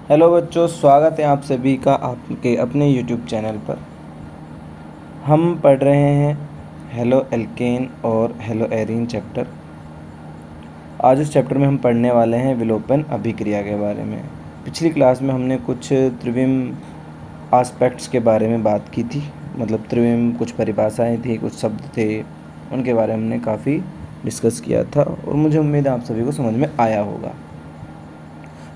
Hello बच्चों, स्वागत है आप सभी का आपके अपने यूट्यूब चैनल पर। हम पढ़ रहे हैं हेलो एल्केन और हेलो एरीन चैप्टर। आज इस चैप्टर में हम पढ़ने वाले हैं विलोपन अभिक्रिया के बारे में। पिछली क्लास में हमने कुछ त्रिविम एस्पेक्ट्स के बारे में बात की थी, मतलब त्रिविम कुछ परिभाषाएं थी, कुछ शब्द थे, उनके बारे में हमने काफ़ी डिस्कस किया था और मुझे उम्मीद है आप सभी को समझ में आया होगा।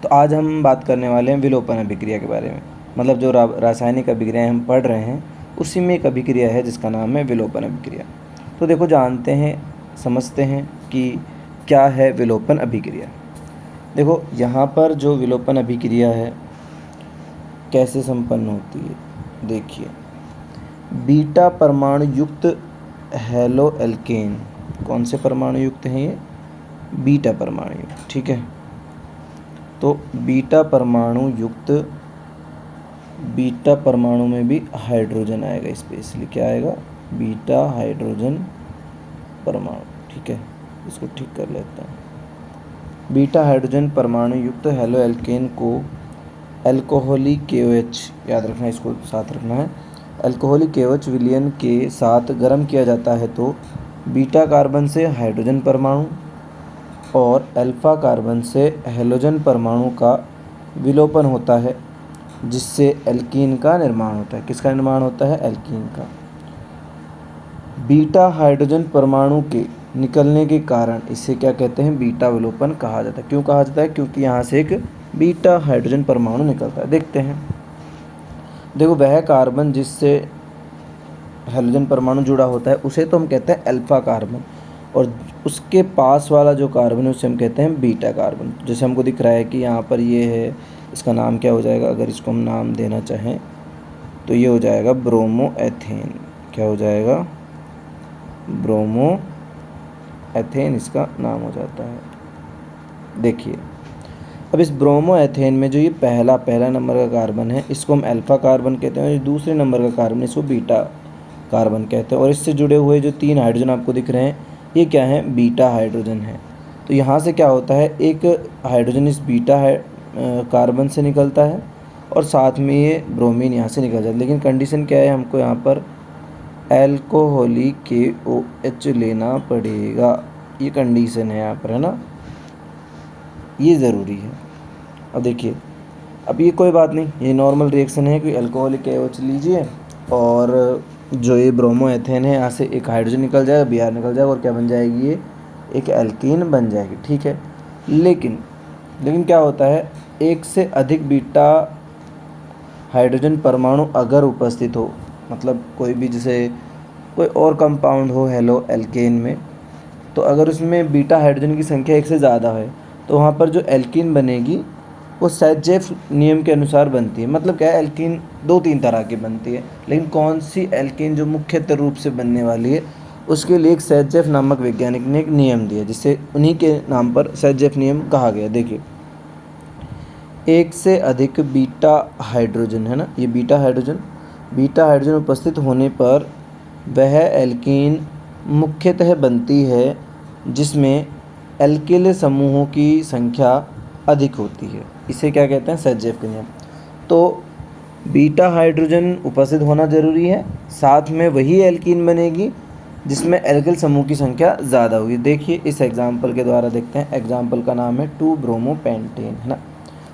तो आज हम बात करने वाले हैं विलोपन अभिक्रिया के बारे में। मतलब जो रासायनिक अभिक्रियाएं हम पढ़ रहे हैं उसी में एक अभिक्रिया है जिसका नाम है विलोपन अभिक्रिया। तो देखो, जानते हैं, समझते हैं कि क्या है विलोपन अभिक्रिया। देखो, यहाँ पर जो विलोपन अभिक्रिया है कैसे संपन्न होती है, देखिए। बीटा परमाणु युक्त हेलो एल्केन, कौन से परमाणु युक्त हैं ये? बीटा परमाणु युक्त, ठीक है। तो बीटा परमाणु में भी हाइड्रोजन आएगा, स्पेशली क्या आएगा? बीटा हाइड्रोजन परमाणु, ठीक है। इसको ठीक कर लेते हैं। बीटा हाइड्रोजन परमाणु युक्त हेलो एल्केन को अल्कोहलिक KOH, याद रखना, इसको साथ रखना है, अल्कोहलिक KOH विलयन के साथ गर्म किया जाता है तो बीटा कार्बन से हाइड्रोजन परमाणु और अल्फ़ा कार्बन से हेलोजन परमाणु का विलोपन होता है, जिससे एल्कीन का निर्माण होता है। किसका निर्माण होता है? एल्कीन का। बीटा हाइड्रोजन परमाणु के निकलने के कारण इसे क्या कहते हैं? बीटा विलोपन कहा जाता है। क्यों कहा जाता है? क्योंकि यहाँ से एक बीटा हाइड्रोजन परमाणु निकलता है। देखते हैं। देखो, वह कार्बन जिससे हेलोजन परमाणु जुड़ा होता है उसे तो हम कहते हैं अल्फ़ा कार्बन, और उसके पास वाला जो कार्बन है उसे हम कहते हैं बीटा कार्बन। जैसे हमको दिख रहा है कि यहाँ पर ये है, इसका नाम क्या हो जाएगा? अगर इसको हम नाम देना चाहें तो ये हो जाएगा ब्रोमो एथेन। क्या हो जाएगा? ब्रोमो एथेन इसका नाम हो जाता है। देखिए, अब इस ब्रोमो एथेन में जो ये पहला नंबर का कार्बन है इसको हम अल्फ़ा कार्बन कहते हैं, और दूसरे नंबर का कार्बन इसको बीटा कार्बन कहते हैं। और इससे जुड़े हुए जो 3 हाइड्रोजन आपको दिख रहे हैं ये क्या है? बीटा हाइड्रोजन है। तो यहाँ से क्या होता है, एक हाइड्रोजन इस बीटा कार्बन से निकलता है और साथ में ये ब्रोमीन यहाँ से निकल जाता है। लेकिन कंडीशन क्या है? हमको यहाँ पर अल्कोहलिक KOH लेना पड़ेगा। ये कंडीशन है यहाँ पर, है ना, ये ज़रूरी है। अब देखिए, अब ये कोई बात नहीं, ये नॉर्मल रिएक्शन है कि अल्कोहलिक KOH लीजिए और जो ये ब्रोमो एथेन है यहाँ से एक हाइड्रोजन निकल जाएगा, Br निकल जाएगा और क्या बन जाएगी? ये एक एल्कीन बन जाएगी, ठीक है। लेकिन क्या होता है, एक से अधिक बीटा हाइड्रोजन परमाणु अगर उपस्थित हो, मतलब कोई भी, जैसे कोई और कंपाउंड हो हेलो एल्केन में, तो अगर उसमें बीटा हाइड्रोजन की संख्या एक से ज़्यादा है तो वहाँ पर जो एल्कीन बनेगी वो सैडजेफ नियम के अनुसार बनती है। मतलब क्या है, एल्कीन 2-3 तरह की बनती है, लेकिन कौन सी एल्कीन जो मुख्यतः रूप से बनने वाली है उसके लिए एक सैडजेफ नामक वैज्ञानिक ने एक नियम दिया, जिससे उन्हीं के नाम पर सैडजेफ नियम कहा गया। देखिए, एक से अधिक बीटा हाइड्रोजन, है ना, ये बीटा हाइड्रोजन उपस्थित होने पर वह एल्कीन मुख्यतः बनती है जिसमें एल्किल समूहों की संख्या अधिक होती है। इसे क्या कहते हैं? सैडजेफ का नियम। तो बीटा हाइड्रोजन उपस्थित होना ज़रूरी है, साथ में वही एल्कीन बनेगी जिसमें एल्किल समूह की संख्या ज़्यादा होगी। देखिए, इस एग्जाम्पल के द्वारा देखते हैं। एग्जाम्पल का नाम है 2-ब्रोमोपेंटेन, है ना।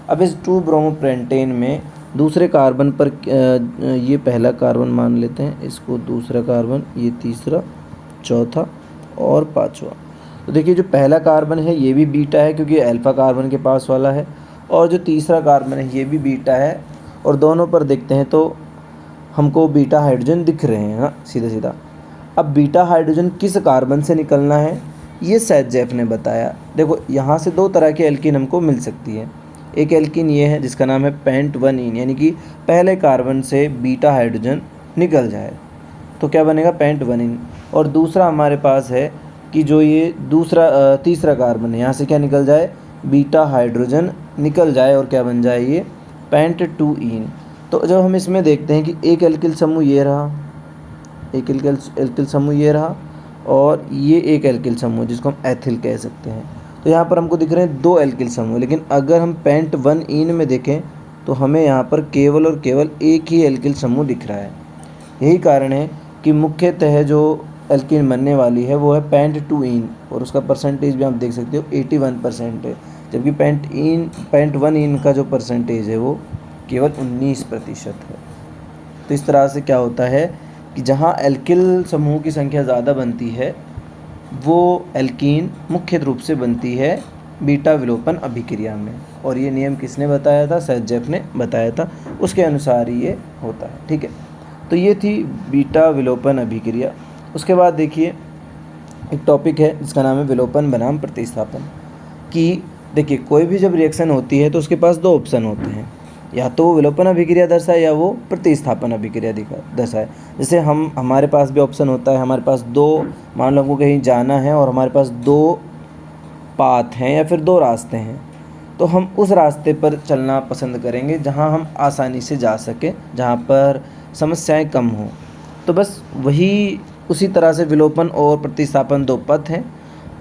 अब इस 2-ब्रोमोपेंटेन में दूसरे कार्बन पर ये पहला कार्बन मान लेते हैं, इसको दूसरा कार्बन, ये तीसरा, चौथा और पांचवा। तो देखिए, जो पहला कार्बन है ये भी बीटा है क्योंकि अल्फ़ा कार्बन के पास वाला है, और जो तीसरा कार्बन है ये भी बीटा है, और दोनों पर देखते हैं तो हमको बीटा हाइड्रोजन दिख रहे हैं, हाँ, सीधा सीधा। अब बीटा हाइड्रोजन किस कार्बन से निकलना है ये सैडजेफ ने बताया। देखो, यहाँ से 2 तरह की एल्कीन हमको मिल सकती है। एक एल्कीन ये है जिसका नाम है पेंट-1-इन, यानी कि पहले कार्बन से बीटा हाइड्रोजन निकल जाए तो क्या बनेगा? पेंट-1-इन। और दूसरा हमारे पास है कि जो ये तीसरा कार्बन है, यहाँ से क्या निकल जाए? बीटा हाइड्रोजन निकल जाए और क्या बन जाए? ये पेंट-2-इन। तो जब हम इसमें देखते हैं कि एक एल्किल समूह ये रहा, एक एल्किल समूह ये रहा, और ये एक एल्किल समूह जिसको हम एथिल कह सकते हैं। तो यहाँ पर हमको दिख रहे हैं 2 एल्किल समूह, लेकिन अगर हम पेंट-1-इन में देखें तो हमें यहाँ पर केवल और केवल एक ही एल्किल समूह दिख रहा है। यही कारण है कि मुख्यतः जो एल्कीन बनने वाली है वो है पेंट-2-ईन, और उसका परसेंटेज भी आप देख सकते हो 81% है, जबकि पेंट-1-ईन का जो परसेंटेज है वो केवल 19% है। तो इस तरह से क्या होता है कि जहाँ एल्किल समूह की संख्या ज़्यादा बनती है वो एल्कीन मुख्य रूप से बनती है बीटा विलोपन अभिक्रिया में, और ये नियम किसने बताया था? सेज़ेफ ने बताया था, उसके अनुसार ही ये होता है। ठीक है, तो ये थी बीटा विलोपन अभिक्रिया। उसके बाद देखिए एक टॉपिक है जिसका नाम है विलोपन बनाम प्रतिस्थापन। कि देखिए कोई भी जब रिएक्शन होती है तो उसके पास दो ऑप्शन होते हैं, या तो वो विलोपन अभिक्रिया दर्शाए या वो प्रतिस्थापन अभिक्रिया दर्शाए। जैसे हमारे पास भी ऑप्शन होता है, हमारे पास दो, मान लो हमको कहीं जाना है और हमारे पास दो पाथ हैं या फिर दो रास्ते हैं, तो हम उस रास्ते पर चलना पसंद करेंगे जहां हम आसानी से जा सकें, जहां पर समस्याएं कम हों। तो बस वही उसी तरह से विलोपन और प्रतिस्थापन दो पथ हैं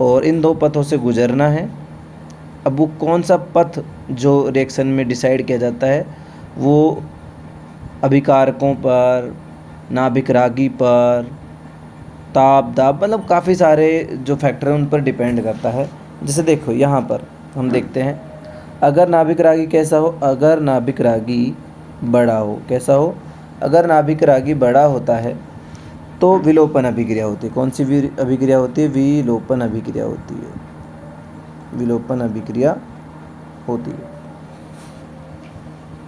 और इन दो पथों से गुजरना है। अब वो कौन सा पथ जो रिएक्शन में डिसाइड किया जाता है वो अभिकारकों पर, नाभिक रागी पर, ताप दाब, मतलब काफ़ी सारे जो फैक्टर हैं उन पर डिपेंड करता है। जैसे देखो यहाँ पर हम देखते हैं, अगर नाभिक रागी कैसा हो, अगर नाभिक रागी बड़ा हो, कैसा हो, अगर नाभिक रागी बड़ा होता है तो विलोपन अभिक्रिया होती है। कौन सी अभिक्रिया होती है? विलोपन अभिक्रिया होती है, विलोपन अभिक्रिया होती है।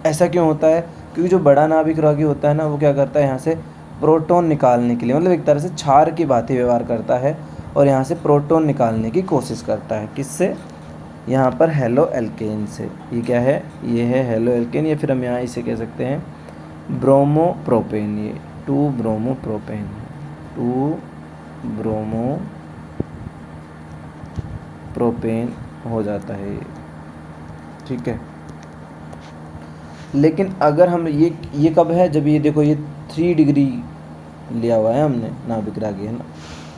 ऐसा क्यों होता है? क्योंकि जो बड़ा नाभिक रागी होता है ना, वो क्या करता है, यहाँ से प्रोटॉन निकालने के लिए, मतलब एक तरह से क्षार की भांति व्यवहार करता है और यहाँ से प्रोटॉन निकालने की कोशिश करता है। किससे? यहाँ पर हेलो एल्केन से। ये क्या है? ये है हेलो एल्केन, या फिर हम यहाँ इसे कह सकते हैं ब्रोमोप्रोपेन। ये 2 ब्रोमोप्रोपेन, 2 ब्रोमोप्रोपेन हो जाता है ये। ठीक है, लेकिन अगर हम ये कब है? जब ये देखो ये 3 डिग्री लिया हुआ है हमने, नाभिक रागी है ना।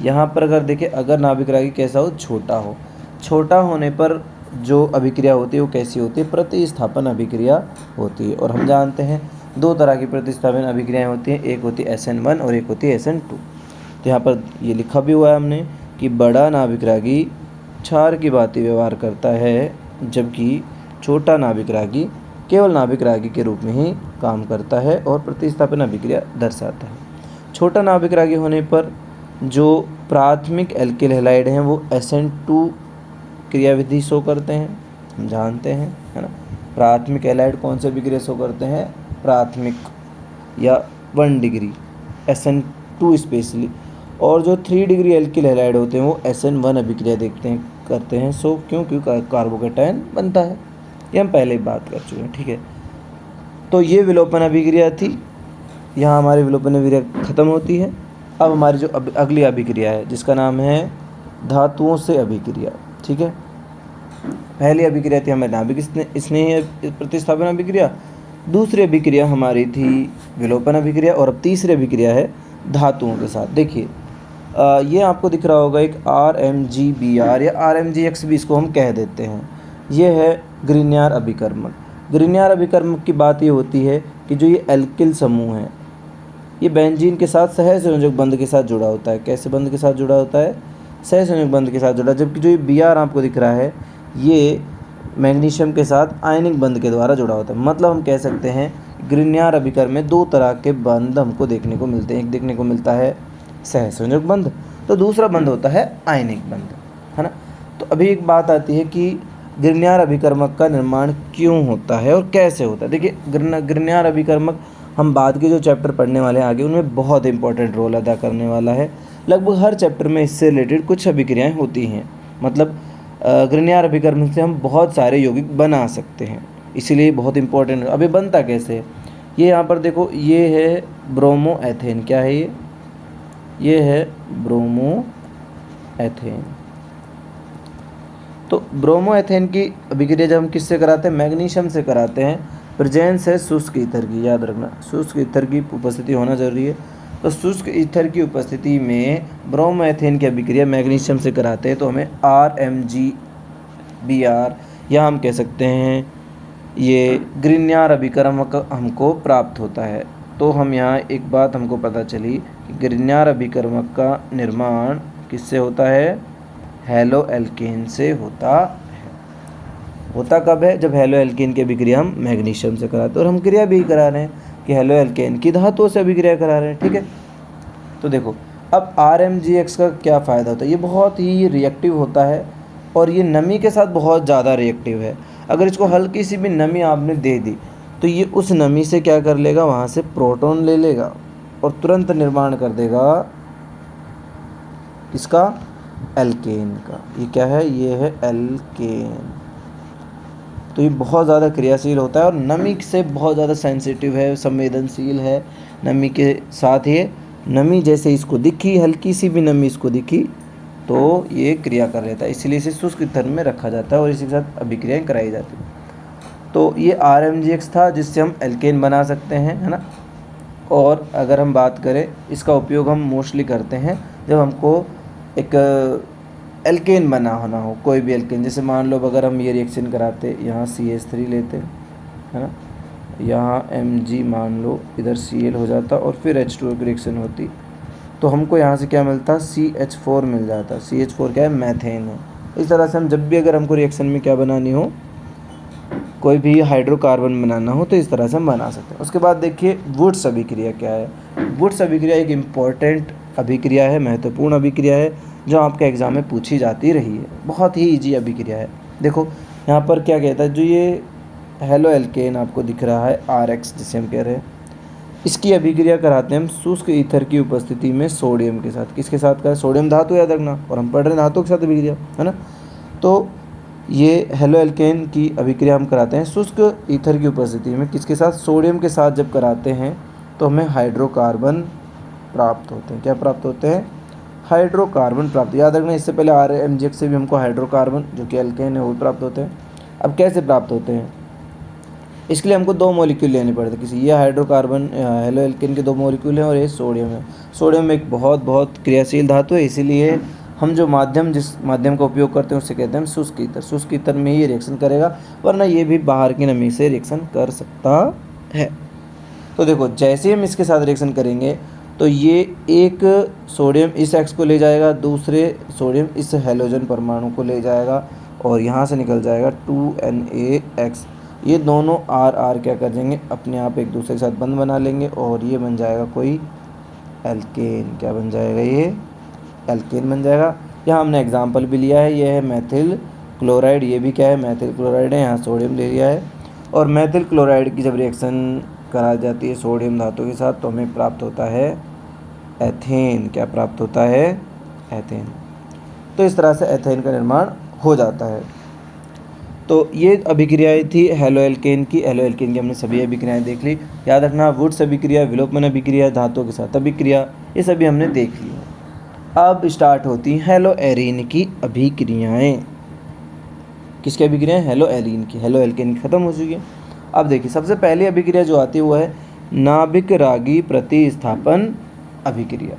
यहाँ पर अगर देखें, अगर नाभिक रागी कैसा हो? छोटा हो। छोटा होने पर जो अभिक्रिया होती है वो कैसी होती है? प्रतिस्थापन अभिक्रिया होती है। और हम जानते हैं दो तरह की प्रतिस्थापन अभिक्रियाएं होती हैं, एक होती है SN1 और एक होती है SN2। तो यहाँ पर ये लिखा भी हुआ है हमने कि बड़ा नाभिक रागी क्षार की भांति व्यवहार करता है, जबकि छोटा नाभिक रागी केवल नाभिक रागी के रूप में ही काम करता है और प्रतिस्थापन अभिक्रिया दर्शाता है। छोटा नाभिक रागी होने पर जो प्राथमिक एल्किल हैलाइड हैं वो SN2 क्रियाविधि शो करते हैं, हम जानते हैं, है ना। प्राथमिक हैलाइड कौन से अभिक्रिया शो करते हैं? प्राथमिक या 1 डिग्री, SN2 स्पेशली। और जो 3 डिग्री एल्किल हैलाइड होते हैं वो SN1 अभिक्रिया करते हैं। सो क्योंकि कार्बोकेटायन बनता है, ये हम पहले ही बात कर चुके हैं। ठीक है, तो ये विलोपन अभिक्रिया थी। यहाँ हमारी विलोपन अभिक्रिया खत्म होती है। अब हमारी जो अगली अभिक्रिया है जिसका नाम है धातुओं से अभिक्रिया। ठीक है, पहली अभिक्रिया थी हमारे नाभिक स्नेही प्रतिस्थापन अभिक्रिया, दूसरी अभिक्रिया हमारी थी विलोपन अभिक्रिया, और अब तीसरी अभिक्रिया है धातुओं के साथ। देखिए ये आपको दिख रहा होगा एक RMGBr या RMGX भी इसको हम कह देते हैं। ये है ग्रिग्नार अभिकर्मक। ग्रिग्नार अभिकर्मक की बात ये होती है कि जो ये एल्किल समूह है ये बेंजीन के साथ सहसंयोजक बंध के साथ जुड़ा होता है। कैसे बंध के साथ जुड़ा होता है? सहसंयोजक बंध के साथ जुड़ा। जबकि जो ये Br आपको दिख रहा है ये मैग्नीशियम के साथ आयनिक बंध के द्वारा जुड़ा होता है। मतलब हम कह सकते हैं ग्रिग्नार अभिकर्म में दो तरह के बंध हमको देखने को मिलते हैं। एक देखने को मिलता है सहसंयोजक बंध, तो दूसरा बंध होता है आयनिक बंध, है ना। तो अभी एक बात आती है कि ग्रिग्नार अभिकर्मक का निर्माण क्यों होता है और कैसे होता है। देखिए ग्रिग्नार अभिकर्मक हम बाद के जो चैप्टर पढ़ने वाले हैं आगे, उनमें बहुत इंपॉर्टेंट रोल अदा करने वाला है। लगभग हर चैप्टर में इससे रिलेटेड कुछ अभिक्रियाएं होती हैं। मतलब ग्रिग्नार अभिकर्मक से हम बहुत सारे यौगिक बना सकते हैं, इसीलिए बहुत इंपॉर्टेंट है। अभी बनता कैसे है? ये यहाँ पर देखो, ये है ब्रोमो एथेन। क्या है ये है ब्रोमो एथेन। तो ब्रोमो एथेन की अभिक्रिया जब हम किससे कराते हैं? मैग्नीशियम से कराते हैं। प्रेजेंस है शुष्क ईथर की, याद रखना शुष्क ईथर की उपस्थिति होना जरूरी है। तो शुष्क ईथर की उपस्थिति में ब्रोमो एथेन की अभिक्रिया मैग्नीशियम से कराते हैं तो हमें RMGBr या हम कह सकते हैं ये ग्रिग्नार्ड अभिकर्मक हमको प्राप्त होता है। तो हम यहाँ एक बात हमको पता चली कि ग्रिग्नार्ड अभिकर्मक का निर्माण किससे होता है? हैलो एल्केन से होता है। होता कब है? जब हैलो एल्केन की अभिक्रिया हम मैग्नीशियम से कराते हैं, और हम क्रिया भी करा रहे हैं कि हैलो एल्केन की धातुओं से अभिक्रिया करा रहे हैं। ठीक है, तो देखो अब RMGX का क्या फ़ायदा होता है? ये बहुत ही रिएक्टिव होता है और ये नमी के साथ बहुत ज़्यादा रिएक्टिव है। अगर इसको हल्की सी भी नमी आपने दे दी तो ये उस नमी से क्या कर लेगा? वहाँ से प्रोटॉन ले लेगा और तुरंत निर्माण कर देगा इसका, एल्केन का। ये क्या है? ये है एल्केन। तो ये बहुत ज़्यादा क्रियाशील होता है और नमी से बहुत ज़्यादा सेंसिटिव है, संवेदनशील है नमी के साथ। ये नमी जैसे इसको दिखी, हल्की सी भी नमी इसको दिखी तो ये क्रिया कर लेता है, इसलिए इसे शुष्क ईथर में रखा जाता है और इसी के साथ अभिक्रियाएँ कराई जाती हैं। तो ये RMGX था जिससे हम एल्केन बना सकते हैं, है ना। और अगर हम बात करें, इसका उपयोग हम मोस्टली करते हैं जब हमको एक एल्केन बना होना हो, कोई भी एल्केन। जैसे मान लो अगर हम ये रिएक्शन कराते, यहाँ CH3 लेते, है ना, यहाँ Mg मान लो, इधर Cl हो जाता और फिर H2O की रिएक्शन होती, तो हमको यहाँ से क्या मिलता? CH4 मिल जाता। CH4 क्या है? मैथेन है। इस तरह से हम जब भी अगर हमको रिएक्शन में क्या बनानी हो, कोई भी हाइड्रोकार्बन बनाना हो, तो इस तरह से हम बना सकते हैं। उसके बाद देखिए वुड्स अभिक्रिया क्या है। वुड्स अभिक्रिया एक इम्पॉर्टेंट अभिक्रिया है, महत्वपूर्ण अभिक्रिया है, जो आपके एग्ज़ाम में पूछी जाती रही है। बहुत ही ईजी अभिक्रिया है। देखो यहाँ पर क्या कहता है, जो ये हैलो एल्केन आपको दिख रहा है RX जिसे हम कह रहे हैं, इसकी अभिक्रिया कराते हैं हम शुष्क ईथर की उपस्थिति में सोडियम के साथ। किसके साथ का? सोडियम धातु याद रखना, और हम पढ़ रहे हैं धातु के साथ अभिक्रिया, है ना। तो ये हैलो एल्केन की अभिक्रिया हम कराते हैं शुष्क ईथर की उपस्थिति में। किसके साथ? सोडियम के साथ जब कराते हैं तो हमें हाइड्रोकार्बन प्राप्त होते हैं। क्या प्राप्त होते हैं? हाइड्रोकार्बन प्राप्त। याद रखना, इससे पहले RMGX से भी हमको हाइड्रोकार्बन जो कि एल्केन है वो प्राप्त होते हैं। अब कैसे प्राप्त होते हैं? इसके लिए हमको 2 मॉलिक्यूल लेने पड़ते हैं। किसी ये हाइड्रोकार्बन हैलो एल्केन के 2 मॉलिक्यूल हैं और ये सोडियम है। सोडियम एक बहुत क्रियाशील धातु है, इसीलिए हम जो जिस माध्यम का उपयोग करते हैं उससे कहते हैं हम शुष्क ईथर। शुष्क ईथर में ही रिएक्शन करेगा, वरना ये भी बाहर की नमी से रिएक्शन कर सकता है। तो देखो जैसे हम इसके साथ रिएक्शन करेंगे तो ये एक सोडियम इस X को ले जाएगा, दूसरे सोडियम इस हैलोजन परमाणु को ले जाएगा और यहाँ से निकल जाएगा 2NaX। ये दोनों R क्या कर देंगे? अपने आप एक दूसरे के साथ बंध बना लेंगे और ये बन जाएगा कोई एल्केन। क्या बन जाएगा? ये एल्केन बन जाएगा। यहाँ हमने एग्जाम्पल भी लिया है, ये है मेथिल क्लोराइड। ये भी क्या है? मेथिल क्लोराइड है। यहाँ सोडियम ले लिया है और मेथिल क्लोराइड की जब रिएक्शन कराई जाती है सोडियम धातु के साथ तो हमें प्राप्त होता है एथेन। क्या प्राप्त होता है? एथेन। तो इस तरह से एथेन का निर्माण हो जाता है। तो ये अभिक्रियाएँ थी हैलो एल्केन की। हैलो एल्केन की हमने सभी अभिक्रियाएँ देख ली। याद रखना, वुड्स अभिक्रिया, विलोपन अभिक्रिया, धातुओं के साथ अभिक्रिया, ये सभी हमने देख ली। अब स्टार्ट होती हैं हैलो एरीन की अभिक्रियाएँ। किसकी अभिक्रियाएँ? हैलो एरीन की। हैलो एल्केन की खत्म हो चुकी है। अब देखिए सबसे पहली अभिक्रिया जो आती है वो है नाभिक रागी प्रतिस्थापन अभिक्रिया।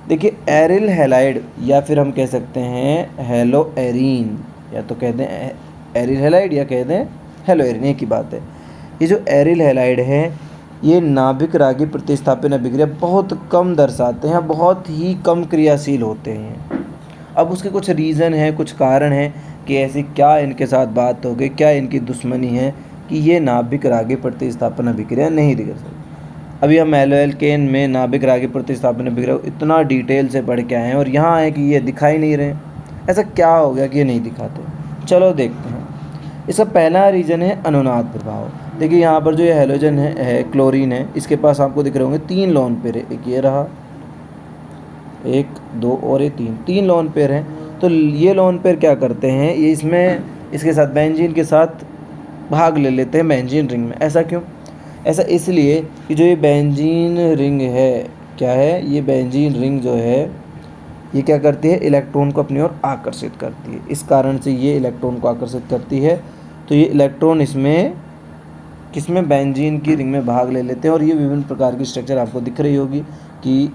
देखिए एरिल हैलाइड या फिर हम कह सकते हैं हैलो एरीन, या तो कहते हैं एरिल हैलाइड या कहते हैं हैलो एरीन, एक ही बात है। ये जो एरिल हैलाइड है ये नाभिक रागी प्रतिस्थापन अभिक्रिया बहुत कम दर्शाते हैं, बहुत ही कम क्रियाशील होते हैं। अब उसके कुछ रीज़न है, कुछ कारण है कि ऐसी क्या इनके साथ बात हो गई, क्या इनकी दुश्मनी है कि ये नाभिक रागी प्रतिस्थापन अभिक्रिया नहीं दिखा सकती। अभी हम हैलो एल्केन में नाभिक रागी प्रतिस्थापन अभिक्रिया इतना डिटेल से पढ़ के आए हैं और यहाँ आए कि ये दिखाई नहीं रहे। ऐसा क्या हो गया कि ये नहीं दिखाते? चलो देखते हैं। इसका पहला रीज़न है अनुनाद प्रभाव। देखिए यहाँ पर जो ये हैलोजन है क्लोरीन है, इसके पास आपको दिख रहे होंगे 3 लोन पेयर है। एक ये रहा, 1 2 और ये 3 लोन पेयर हैं। तो ये लोन पेयर क्या करते हैं? ये इसके साथ बेंजीन के साथ भाग ले लेते हैं बेंजीन रिंग में। ऐसा क्यों? ऐसा इसलिए कि जो ये बेंजीन रिंग है, क्या है? ये बेंजीन रिंग जो है ये क्या करती है? इलेक्ट्रॉन को अपनी ओर आकर्षित करती है। इस कारण से ये इलेक्ट्रॉन को आकर्षित करती है, तो ये इलेक्ट्रॉन किसमें? बेंजीन की रिंग में भाग ले लेते हैं। और ये विभिन्न प्रकार की स्ट्रक्चर आपको दिख रही होगी कि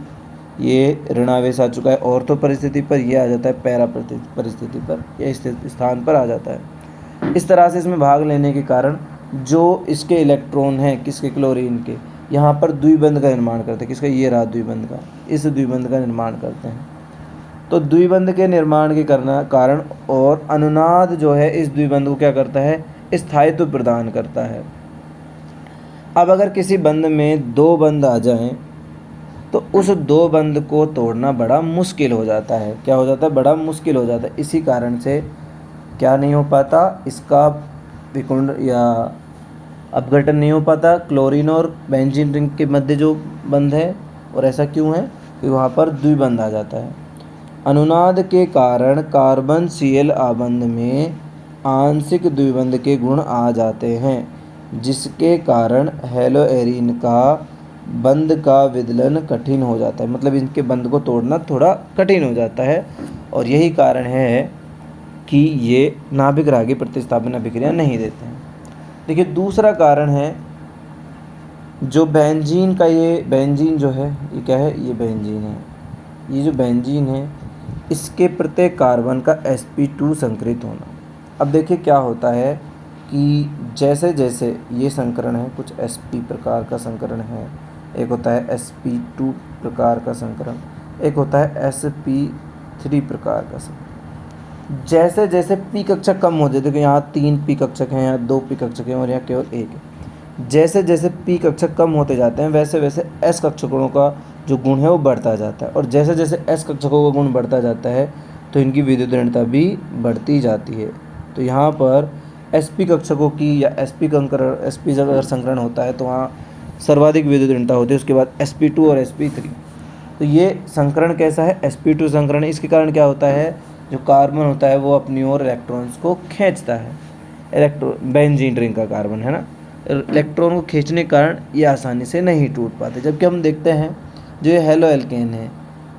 ये ऋणावेश आ चुका है ऑर्थो परिस्थिति पर, ये आ जाता है पैरा परिस्थिति पर, या इस स्थान पर आ जाता है। इस तरह से इसमें भाग लेने के कारण जो इसके इलेक्ट्रॉन हैं किसके, क्लोरीन के, यहाँ पर द्विबंध का निर्माण करते हैं। किसका, ये रहा द्विबंध का, इस द्विबंध का निर्माण करते हैं। तो द्विबंध के निर्माण के करना कारण और अनुनाद जो है इस द्विबंध को क्या करता है, स्थायित्व प्रदान करता है। अब अगर किसी बंध में दो बंध आ जाएं तो उस दो बंध को तोड़ना बड़ा मुश्किल हो जाता है। क्या हो जाता है, बड़ा मुश्किल हो जाता है। इसी कारण से क्या नहीं हो पाता, इसका विकुंड या अपघटन नहीं हो पाता क्लोरीन और बेंजीन रिंग के मध्य जो बंध है। और ऐसा क्यों है कि वहाँ पर द्विबंध आ जाता है। अनुनाद के कारण कार्बन Cl आबंध में आंशिक द्विबंध के गुण आ जाते हैं, जिसके कारण हेलोएरीन का बंध का विदलन कठिन हो जाता है। मतलब इनके बंध को तोड़ना थोड़ा कठिन हो जाता है। और यही कारण है कि ये नाभिक रागी प्रतिस्थापन अभिक्रिया नहीं देते हैं। देखिए दूसरा कारण है जो बेंजीन का, ये बेंजीन जो है ये क्या है, ये बेंजीन है। ये जो बेंजीन है इसके प्रत्येक कार्बन का sp2 संकरित होना। अब देखिए क्या होता है कि जैसे जैसे ये संकरण है, कुछ sp प्रकार का संकरण है, एक होता है sp2 प्रकार का संकरण, एक होता है sp3 प्रकार का संकरण। जैसे जैसे p कक्षक कम हो जाते, देखो यहाँ 3 p कक्षक हैं, यहाँ 2 p कक्षक हैं और यहाँ केवल 1 है। जैसे जैसे p कक्षक कम होते जाते हैं वैसे वैसे s कक्षकों का जो गुण है वो बढ़ता जाता है। और जैसे जैसे s कक्षकों का गुण बढ़ता जाता है तो इनकी विद्युत ऋणता भी बढ़ती जाती है। तो यहाँ पर sp कक्षकों की या sp अगर संकरण होता है तो वहाँ सर्वाधिक विद्युत ऋणता होती है। उसके बाद sp2 और sp3। तो ये संकरण कैसा है, sp2 संकरण। इसके कारण क्या होता है, जो कार्बन होता है वो अपनी ओर इलेक्ट्रॉन्स को खींचता है। बेंजीन रिंग का कार्बन है ना, इलेक्ट्रॉन को खींचने के कारण ये आसानी से नहीं टूट पाते। जबकि हम देखते हैं जो ये हेलो एल्केन है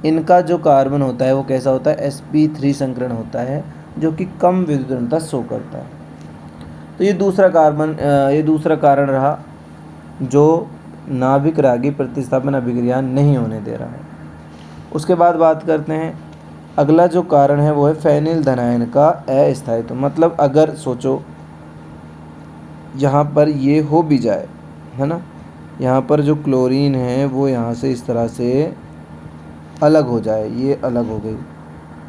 इनका जो कार्बन होता है वो कैसा होता है, sp3 संकरण होता है, जो कि कम विद्युत ऋणता शो करता है। तो ये दूसरा कारण रहा जो नाभिक रागी प्रतिस्थापन अभिक्रिया नहीं होने दे रहा है। उसके बाद बात करते हैं, अगला जो कारण है वो है फेनिल धनायन का अस्थायित्व। मतलब अगर सोचो यहाँ पर ये हो भी जाए, है ना, यहाँ पर जो क्लोरीन है वो यहाँ से इस तरह से अलग हो जाए, ये अलग हो गई।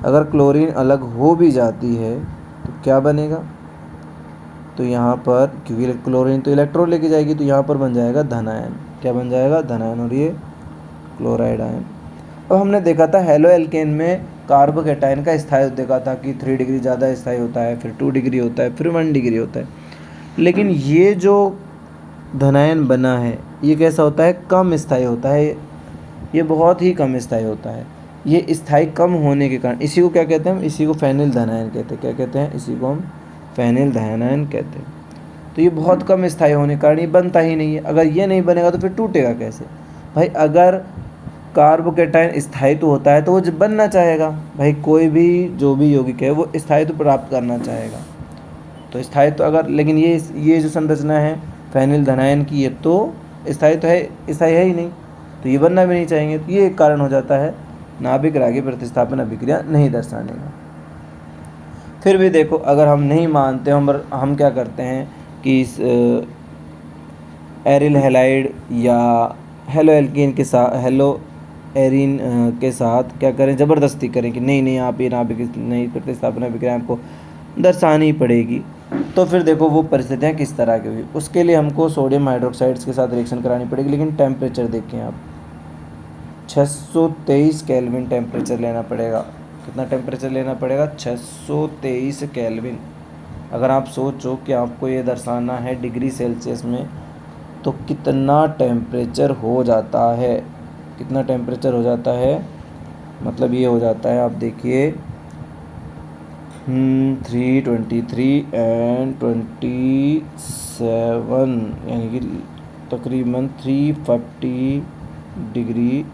अगर क्लोरीन अलग हो भी जाती है तो क्या बनेगा, तो यहाँ पर क्योंकि क्लोरीन तो इलेक्ट्रॉन लेके जाएगी तो यहाँ पर बन जाएगा धनायन। क्या बन जाएगा, धनायन, और ये क्लोराइड आयन। अब हमने देखा था हेलो एल्केन में कार्बोकैटायन का स्थायित्व देखा था कि 3 डिग्री ज़्यादा स्थायी होता है, फिर 2 डिग्री होता है, फिर 1 डिग्री होता है। लेकिन ये जो धनायन बना है ये कैसा होता है, कम स्थायी होता है। ये बहुत ही कम स्थायी होता है। ये स्थायी कम होने के कारण इसी को क्या कहते हैं, इसी को फेनिल धनायन कहते हैं। क्या कहते हैं, इसी को हम फेनिल धनायन कहते हैं। तो ये बहुत कम स्थायी होने के कारण ये बनता ही नहीं है। अगर ये नहीं बनेगा तो फिर टूटेगा कैसे भाई। अगर कार्बोकैटायन स्थायित्व होता है तो वो बनना चाहेगा भाई, कोई भी जो भी यौगिक है वो स्थायित्व प्राप्त करना चाहेगा। तो स्थायित्व अगर, लेकिन ये जो संरचना है फेनिल धनायन की, ये तो स्थायित्व है, स्थायी है ही नहीं, तो ये बनना भी नहीं चाहेंगे। तो ये एक कारण हो जाता है नाभिक रागी प्रतिस्थापन अभिक्रिया नहीं दर्शाने का। फिर भी देखो अगर हम नहीं मानते, हम क्या करते हैं कि इस एरिल हैलाइड या हेलो एल्कीन के साथ, हेलो एरिन के साथ क्या करें, ज़बरदस्ती करें कि नहीं आप ये नाभिक नहीं प्रतिस्थापन अभिक्रिया आपको दर्शानी ही पड़ेगी। तो फिर देखो वो परिस्थितियाँ किस तरह की हुई। उसके लिए हमको सोडियम हाइड्रोक्साइड्स के साथ रिएक्शन करानी पड़ेगी। लेकिन टेम्परेचर देखें आप, 623 केल्विन टेम्परेचर लेना पड़ेगा। कितना टेम्परेचर लेना पड़ेगा, 623 केल्विन। अगर आप सोचो कि आपको ये दर्शाना है डिग्री सेल्सियस में तो कितना टेम्परेचर हो जाता है, कितना टेम्परेचर हो जाता है, मतलब ये हो जाता है, आप देखिए 323 एंड 27 यानी कि तकरीबन 340 डिग्री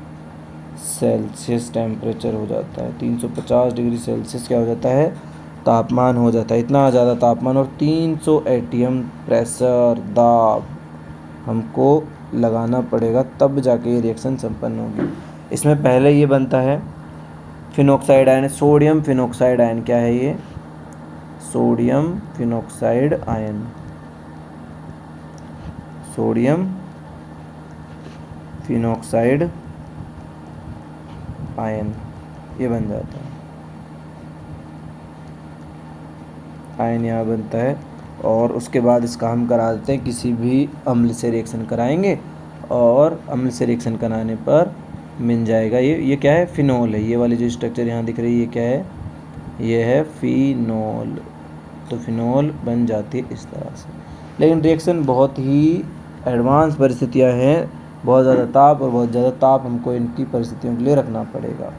सेल्सियस टेम्परेचर हो जाता है। 350 डिग्री सेल्सियस क्या हो जाता है, तापमान हो जाता है। इतना ज़्यादा तापमान और 300 एटीएम प्रेशर, दाब हमको लगाना पड़ेगा, तब जाके ये रिएक्शन संपन्न होगी। इसमें पहले ये बनता है phenoxide ion, sodium phenoxide ion. क्या है ये, sodium phenoxide ion. Sodium phenoxide ion, ये बन जाता है, आयन यहाँ बनता है। और उसके बाद इसका हम करा देते हैं, किसी भी अम्ल से रिएक्शन कराएंगे और अम्ल से रिएक्शन कराने पर मिल जाएगा ये क्या है, फिनॉल है। ये वाली जो स्ट्रक्चर यहाँ दिख रही है ये क्या है, ये है फिनॉल। तो फिनॉल बन जाती है इस तरह से। लेकिन रिएक्शन बहुत ही एडवांस परिस्थितियाँ हैं, बहुत ज़्यादा ताप और बहुत ज़्यादा ताप हमको इनकी परिस्थितियों के लिए रखना पड़ेगा।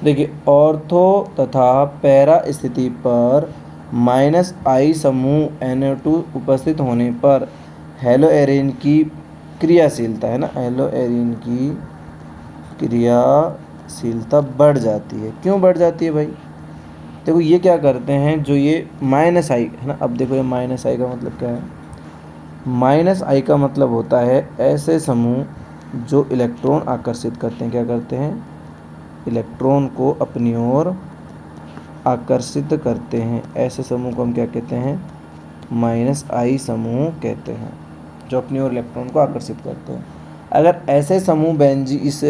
देखिए, ऑर्थो तथा पैरा स्थिति पर -I समूह NO2 उपस्थित होने पर हेलोएरिन की क्रियाशीलता है ना, हेलोएरिन की क्रियाशीलता बढ़ जाती है। क्यों बढ़ जाती है भाई? देखो ये क्या करते हैं, जो ये -I है ना, अब देखो ये -I का मतलब क्या है, -I का मतलब होता है ऐसे समूह जो इलेक्ट्रॉन आकर्षित करते हैं। क्या करते हैं? इलेक्ट्रॉन को अपनी ओर आकर्षित करते हैं। ऐसे समूह को हम क्या कहते हैं? -I समूह कहते हैं, जो अपनी ओर इलेक्ट्रॉन को आकर्षित करते हैं। अगर ऐसे समूह इस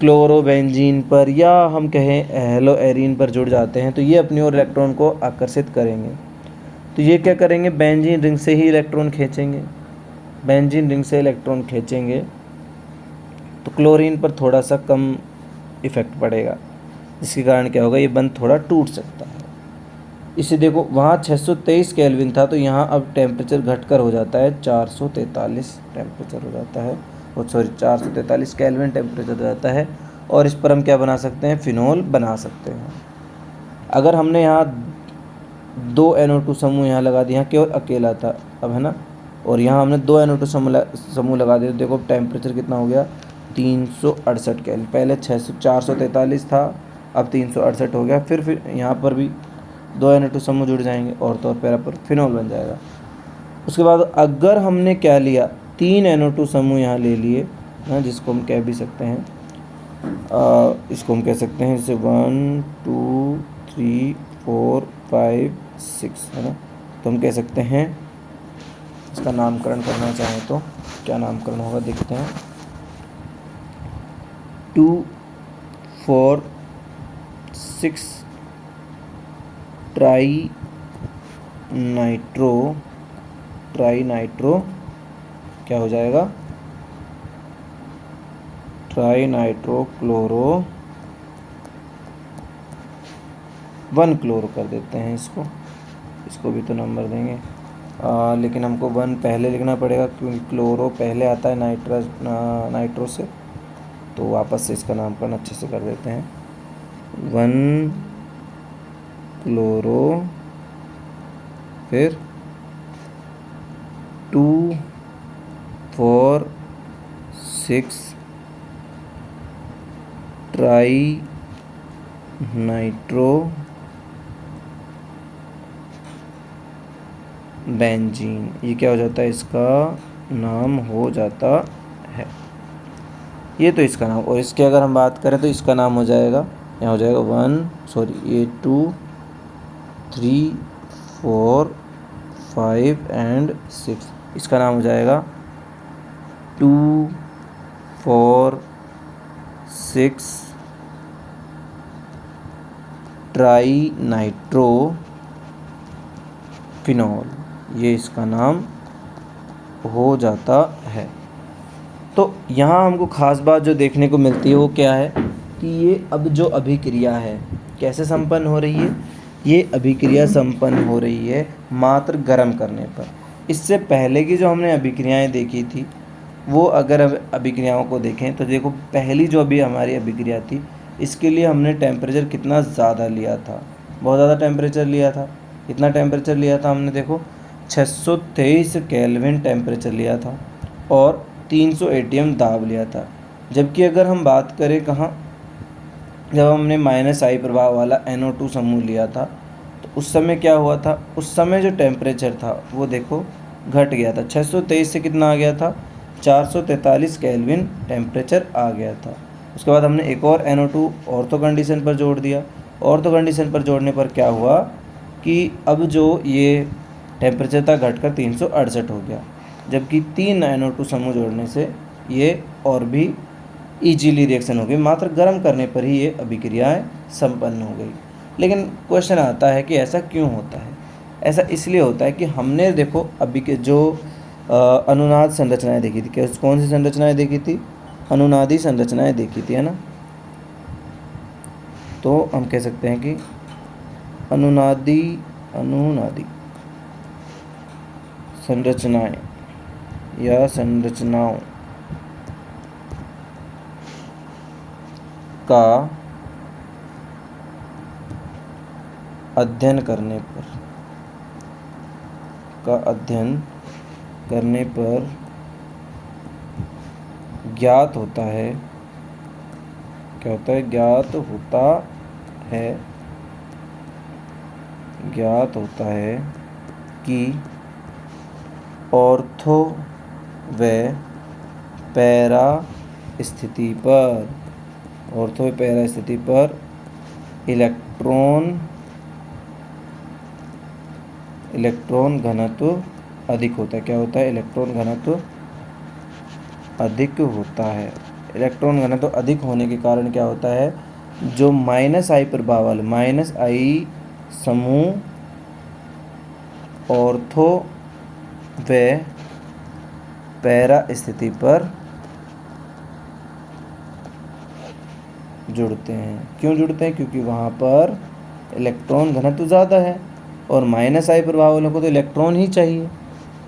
क्लोरोबेंजीन पर या हम कहें हेलोएरिन पर जुड़ जाते हैं तो ये अपनी ओर इलेक्ट्रॉन को आकर्षित करेंगे। तो ये क्या करेंगे? बेंजीन रिंग से ही इलेक्ट्रॉन खींचेंगे। बेंजीन रिंग से इलेक्ट्रॉन खींचेंगे तो क्लोरीन पर थोड़ा सा कम इफेक्ट पड़ेगा, जिसके कारण क्या होगा, ये बंध थोड़ा टूट सकता है। इसे देखो, वहाँ 623 केल्विन था तो यहाँ अब टेम्परेचर घटकर हो जाता है 443 टेम्परेचर हो जाता है, और 443 केल्विन टेम्परेचर हो जाता है। और इस पर हम क्या बना सकते हैं? फिनॉल बना सकते हैं। अगर हमने यहाँ 2 NO2 समूह यहाँ लगा दिया, केवल अकेला था अब, है ना, और यहाँ हमने 2 NO2 समूह लगा दिए तो देखो टेम्परेचर कितना हो गया, 368 केल्विन। पहले 443 था, अब 368 हो गया। फिर यहाँ पर भी 2 NO2 समूह जुड़ जाएंगे और तो और पैरा पर फिनॉल बन जाएगा। उसके बाद अगर हमने क्या लिया, 3 NO2 समूह यहाँ ले लिए ना, जिसको हम कह भी सकते हैं, इसको हम कह सकते हैं जैसे 1 2 3 4 5 6, है ना। तो हम कह सकते हैं, इसका नामकरण करना चाहें तो क्या नामकरण होगा देखते हैं। 2 4 6 ट्राई नाइट्रो क्या हो जाएगा, ट्राई नाइट्रो क्लोरो 1 क्लोरो कर देते हैं इसको भी तो नंबर देंगे, लेकिन हमको 1 पहले लिखना पड़ेगा क्योंकि क्लोरो पहले आता है नाइट्रो से। तो वापस से इसका नामकरण अच्छे से कर देते हैं, 1 क्लोरो, फिर 2 4 6 ट्राई नाइट्रो बेंजीन। ये क्या हो जाता है, इसका नाम हो जाता है। ये तो इसका नाम, और इसके अगर हम बात करें तो इसका नाम हो जाएगा, यहाँ हो जाएगा 2 3 4 5 एंड 6। इसका नाम हो जाएगा 2 4 6 ट्राई नाइट्रो फिनॉल, ये इसका नाम हो जाता है। तो यहाँ हमको ख़ास बात जो देखने को मिलती है वो क्या है कि ये अब जो अभिक्रिया है कैसे संपन्न हो रही है, ये अभिक्रिया संपन्न हो रही है मात्र गर्म करने पर। इससे पहले की जो हमने अभिक्रियाएं देखी थी वो अगर अभिक्रियाओं को देखें तो देखो, पहली जो अभी हमारी अभिक्रिया थी इसके लिए हमने टेम्परेचर कितना ज़्यादा लिया था, बहुत ज़्यादा टेम्परेचर लिया था। कितना टेम्परेचर लिया था हमने, देखो 623 केल्विन टेम्परेचर लिया था और 300 ATM दाब लिया था। जबकि अगर हम बात करें कहाँ, जब हमने -I प्रभाव वाला NO2 समूह लिया था तो उस समय क्या हुआ था, उस समय जो टेम्परेचर था वो देखो घट गया था, 623 से कितना आ गया था, 443 केल्विन टेम्परेचर आ गया था। उसके बाद हमने एक और NO2 ऑर्थो कंडीशन पर जोड़ दिया। ऑर्थो कंडीशन पर जोड़ने पर क्या हुआ कि अब जो ये टेम्परेचर था घटकर 368 हो गया। जबकि 3 NO2 समूह जोड़ने से ये और भी इजीली रिएक्शन हो गई, मात्र गर्म करने पर ही ये अभिक्रियाएं संपन्न हो गई। लेकिन क्वेश्चन आता है कि ऐसा क्यों होता है? ऐसा इसलिए होता है कि हमने देखो अभी के जो अनुनाद संरचनाएं देखी थी, कौन सी संरचनाएं देखी थी? अनुनादी संरचनाएं देखी थी, है ना। तो हम कह सकते हैं कि अनुनादी संरचनाएं या संरचनाओं का अध्ययन करने पर ज्ञात होता है, क्या होता है? ज्ञात होता है कि ऑर्थो व पैरा स्थिति पर इलेक्ट्रॉन घनत्व अधिक होता है। क्या होता है? इलेक्ट्रॉन घनत्व अधिक होता है। इलेक्ट्रॉन घनत्व अधिक होने के कारण क्या होता है? जो -I प्रभाव वाले -I समूह ऑर्थो व पैरा स्थिति पर जुड़ते हैं। क्यों जुड़ते हैं? क्योंकि वहाँ पर इलेक्ट्रॉन घनत्व ज़्यादा है और -I प्रभाव वालों को तो इलेक्ट्रॉन ही चाहिए।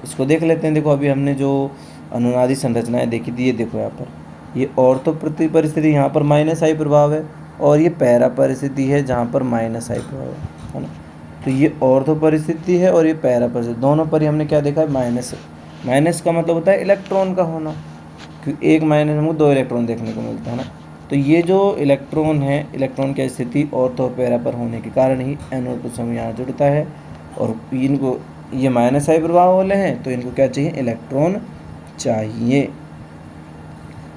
इसको देख लेते हैं। देखो अभी हमने जो अनुनादी संरचनाएं देखी थी, ये देखो यहाँ पर ये ऑर्थो परिस्थिति, यहाँ पर -I प्रभाव है, और ये पैरा परिस्थिति है जहाँ पर -I प्रभाव है ना। तो ये ऑर्थो परिस्थिति है और ये पैरा परिस्थिति, दोनों पर ही हमने क्या देखा है? माइनस का मतलब होता है इलेक्ट्रॉन का होना, क्योंकि एक माइनस में 2 इलेक्ट्रॉन देखने को मिलता है ना। तो ये जो इलेक्ट्रॉन है, इलेक्ट्रॉन की स्थिति ऑर्थो और पैरा पर होने के कारण ही NO2 समूह यहाँ जुड़ता है, और इनको ये -I प्रभाव वाले हैं तो इनको क्या चाहिए? इलेक्ट्रॉन चाहिए।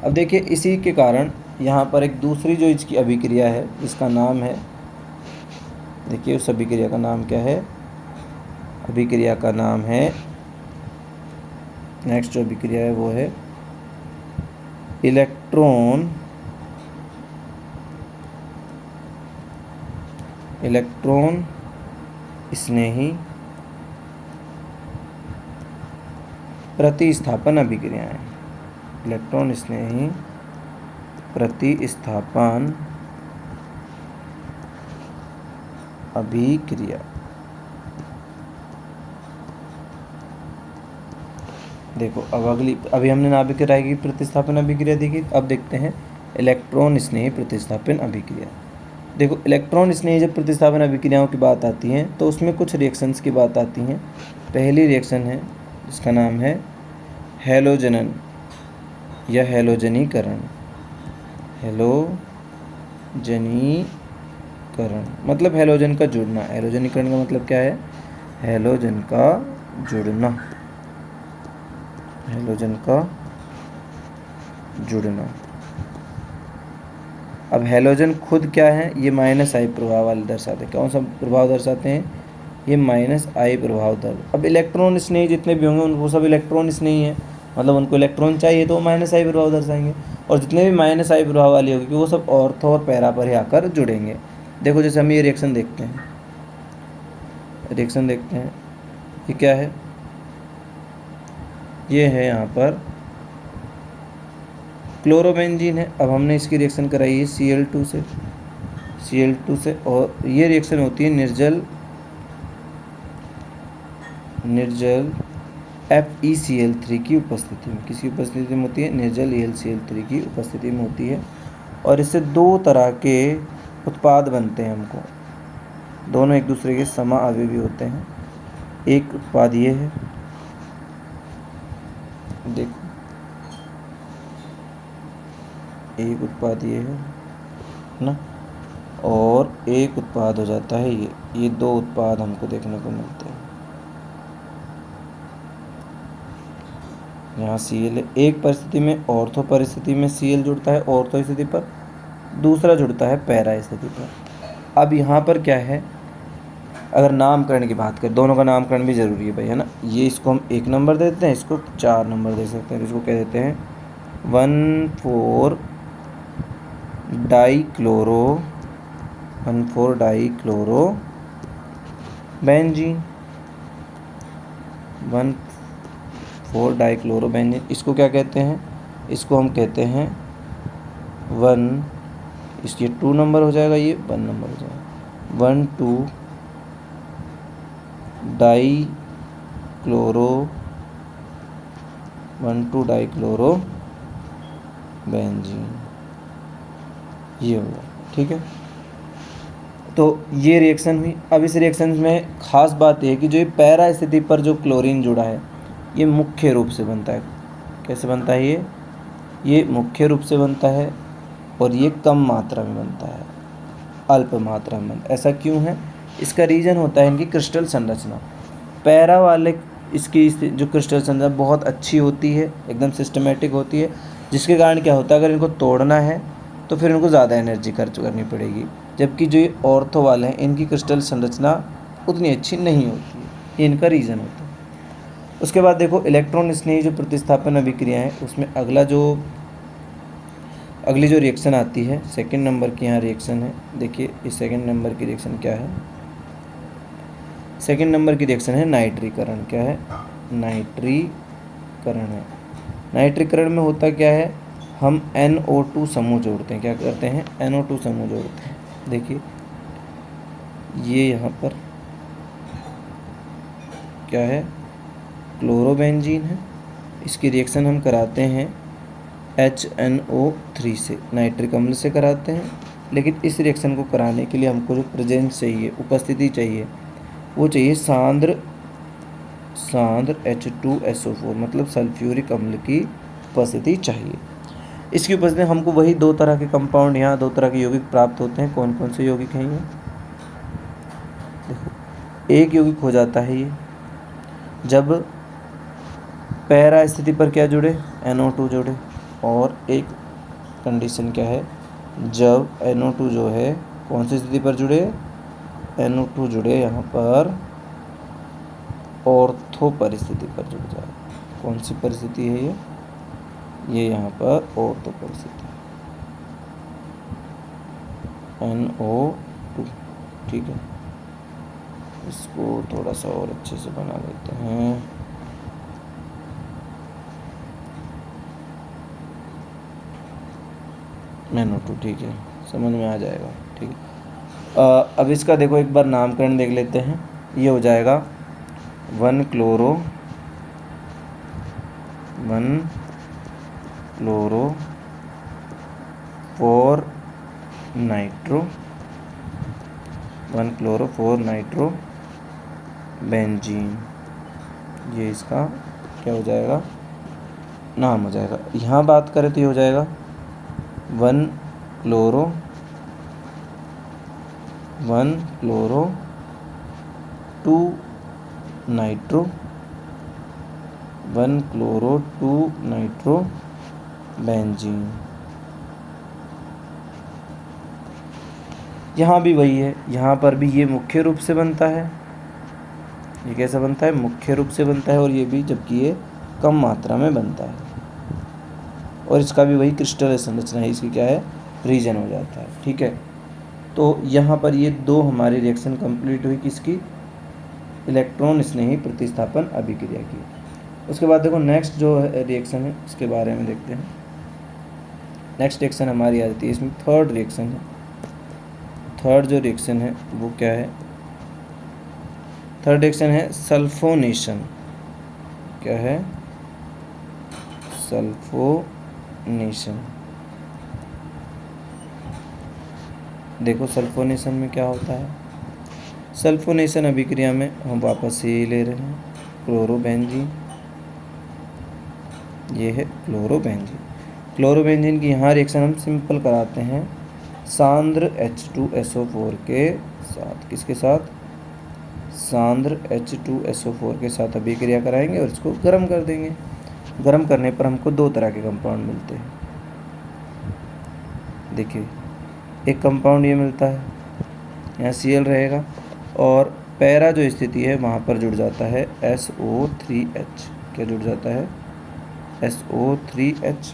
अब देखिए इसी के कारण यहाँ पर एक दूसरी जो इसकी अभिक्रिया है, इसका नाम है, देखिए उस अभिक्रिया का नाम क्या है? अभिक्रिया का नाम है, नेक्स्ट जो अभिक्रिया है वो है इलेक्ट्रॉन स्नेही प्रतिस्थापन अभिक्रियाएं। इलेक्ट्रॉन स्नेही प्रतिस्थापन अभिक्रिया। देखो अब अभी हमने नाभिक राय की प्रतिस्थापन अभिक्रिया देखी, अब देखते हैं इलेक्ट्रॉन स्नेही प्रतिस्थापन अभिक्रिया। देखो इलेक्ट्रॉन स्नेही जब प्रतिस्थापन अभिक्रियाओं की बात आती है तो उसमें कुछ रिएक्शंस की बात आती हैं। पहली रिएक्शन है जिसका नाम है हैलोजनन या हैलोजनीकरण। मतलब हैलोजन का जुड़ना। हैलोजनीकरण का मतलब क्या है? हैलोजन का जुड़ना। अब हैलोजन खुद क्या है? ये -I प्रभाव वाले दर्शाते हैं। कौन सा प्रभाव दर्शाते हैं? ये -I प्रभाव अब इलेक्ट्रॉन स्नेही जितने भी होंगे वो सब इलेक्ट्रॉन स्नेही है, मतलब उनको इलेक्ट्रॉन चाहिए तो वो -I प्रभाव दर्शाएंगे, और जितने भी -I प्रभाव वाली होगी वो सब ऑर्थो और पैरा पर ही आकर जुड़ेंगे। देखो जैसे हम ये रिएक्शन देखते हैं, ये क्या है? ये है यहाँ पर क्लोरोबेंजीन है। अब हमने इसकी रिएक्शन कराई है Cl2 से, और ये रिएक्शन होती है निर्जल FeCl3 की उपस्थिति में। किसकी उपस्थिति में होती है? निर्जल AlCl3 की उपस्थिति में होती है, और इससे 2 तरह के उत्पाद बनते हैं हमको, दोनों एक दूसरे के समाअवयवी होते हैं। एक उत्पाद ये है, देखो एक उत्पाद ये है ना, और एक उत्पाद हो जाता है ये 2 उत्पाद हमको देखने को मिलते हैं। यहाँ Cl है, एक परिस्थिति में ऑर्थो परिस्थिति में Cl जुड़ता है ऑर्थो स्थिति पर, दूसरा जुड़ता है पैरा स्थिति पर। अब यहाँ पर क्या है? अगर नामकरण की बात करें, दोनों का नामकरण भी ज़रूरी है भाई, है ना। ये इसको हम 1 नंबर दे देते हैं, इसको 4 नंबर दे सकते हैं। तो इसको कह देते हैं 1,4-डाइक्लोरो बेंजीन। 1,4-डाइक्लोरोबेंजीन, इसको क्या कहते हैं, इसको हम कहते हैं 1, इसके 2 नंबर हो जाएगा, ये 1 नंबर हो जाएगा। 1,2-डाइक्लोरोबेंजीन, ये होगा, ठीक है। तो ये रिएक्शन हुई। अब इस रिएक्शन में ख़ास बात यह है कि जो ये पैरा स्थिति पर जो क्लोरीन जुड़ा है, ये मुख्य रूप से बनता है। कैसे बनता है ये मुख्य रूप से बनता है, और ये कम मात्रा में बनता है, अल्प मात्रा में। ऐसा क्यों है? इसका रीज़न होता है इनकी क्रिस्टल संरचना। पैरा वाले इसकी जो क्रिस्टल संरचना बहुत अच्छी होती है, एकदम सिस्टमेटिक होती है, जिसके कारण क्या होता है, अगर इनको तोड़ना है तो फिर इनको ज़्यादा एनर्जी खर्च करनी पड़ेगी। जबकि जो ये ऑर्थो वाले हैं, इनकी क्रिस्टल संरचना उतनी अच्छी नहीं होती है, ये इनका रीज़न होता है। उसके बाद देखो इलेक्ट्रॉन स्नेही जो प्रतिस्थापन अभिक्रिया है, उसमें अगली जो रिएक्शन आती है, सेकंड नंबर की यहाँ रिएक्शन है। देखिए इस सेकंड नंबर की रिएक्शन क्या है, सेकंड नंबर की रिएक्शन है नाइट्रीकरण। क्या है? नाइट्रीकरण है। नाइट्रीकरण में होता क्या है, हम NO2 समूह जोड़ते हैं। क्या करते हैं? NO2 समूह जोड़ते हैं। देखिए ये यहाँ पर क्या है, क्लोरोबेंजीन है। इसकी रिएक्शन हम कराते हैं HNO3 से, नाइट्रिक अम्ल से कराते हैं। लेकिन इस रिएक्शन को कराने के लिए हमको जो प्रेजेंस चाहिए, उपस्थिति चाहिए, वो चाहिए सांद्र H2SO4, मतलब सल्फ्यूरिक अम्ल की उपस्थिति चाहिए। इसकी उपस्थिति हमको वही 2 तरह के कंपाउंड, यहाँ 2 तरह के यौगिक प्राप्त होते हैं। कौन कौन से यौगिक हैं ये? देखो, एक यौगिक हो जाता है ये जब पैरा स्थिति पर क्या जुड़े, NO2 जुड़े। और एक कंडीशन क्या है, जब NO2 जो है कौन सी स्थिति पर जुड़े, NO2 जुड़े यहाँ पर ऑर्थो परिस्थिति पर जुड़ जाए। कौन सी परिस्थिति है ये यहाँ पर ऑर्थो परिस्थिति, NO2, ठीक है। इसको थोड़ा सा और अच्छे से बना लेते हैं। NO2, ठीक है, समझ में आ जाएगा, ठीक है। अब इसका देखो एक बार नामकरण देख लेते हैं। ये हो जाएगा 1,क्लोरो 4-नाइट्रो 1,4-नाइट्रो बेंजीन, ये इसका क्या हो जाएगा, नाम हो जाएगा। यहाँ बात करें तो ये हो जाएगा 1,क्लोरो 2-नाइट्रो 1,क्लोरो-2-नाइट्रो बेंजीन। यहाँ भी वही है, यहाँ पर भी ये मुख्य रूप से बनता है। ये कैसा बनता है? मुख्य रूप से बनता है। और ये भी, जबकि ये कम मात्रा में बनता है। और इसका भी वही क्रिस्टल संरचना है, इसकी क्या है, रीजन हो जाता है, ठीक है। तो यहाँ पर ये 2 हमारी रिएक्शन कंप्लीट हुई, किसकी, इलेक्ट्रॉन स्नेही प्रतिस्थापन अभिक्रिया की। उसके बाद देखो नेक्स्ट जो रिएक्शन है इसके बारे में देखते हैं। नेक्स्ट रिएक्शन हमारी आ जाती है, इसमें थर्ड रिएक्शन है। थर्ड जो रिएक्शन है वो क्या है, थर्ड रिएक्शन है सल्फोनेशन। क्या है? सल्फोनेशन। देखो सल्फोनेशन में क्या होता है, सल्फोनेशन अभिक्रिया में हम वापस से ले रहे हैं क्लोरोबेंजीन, ये है क्लोरोबेंजीन। क्लोरोबेंजीन की यहाँ रिएक्शन हम सिंपल कराते हैं सांद्र H2SO4 के साथ। किसके साथ? सांद्र H2SO4 के साथ अभिक्रिया कराएंगे और इसको गर्म कर देंगे। गर्म करने पर हमको 2 तरह के कंपाउंड मिलते हैं। देखिए एक कंपाउंड ये मिलता है, यहाँ Cl रहेगा, और पैरा जो स्थिति है वहाँ पर जुड़ जाता है SO3H। क्या जुड़ जाता है? SO3H।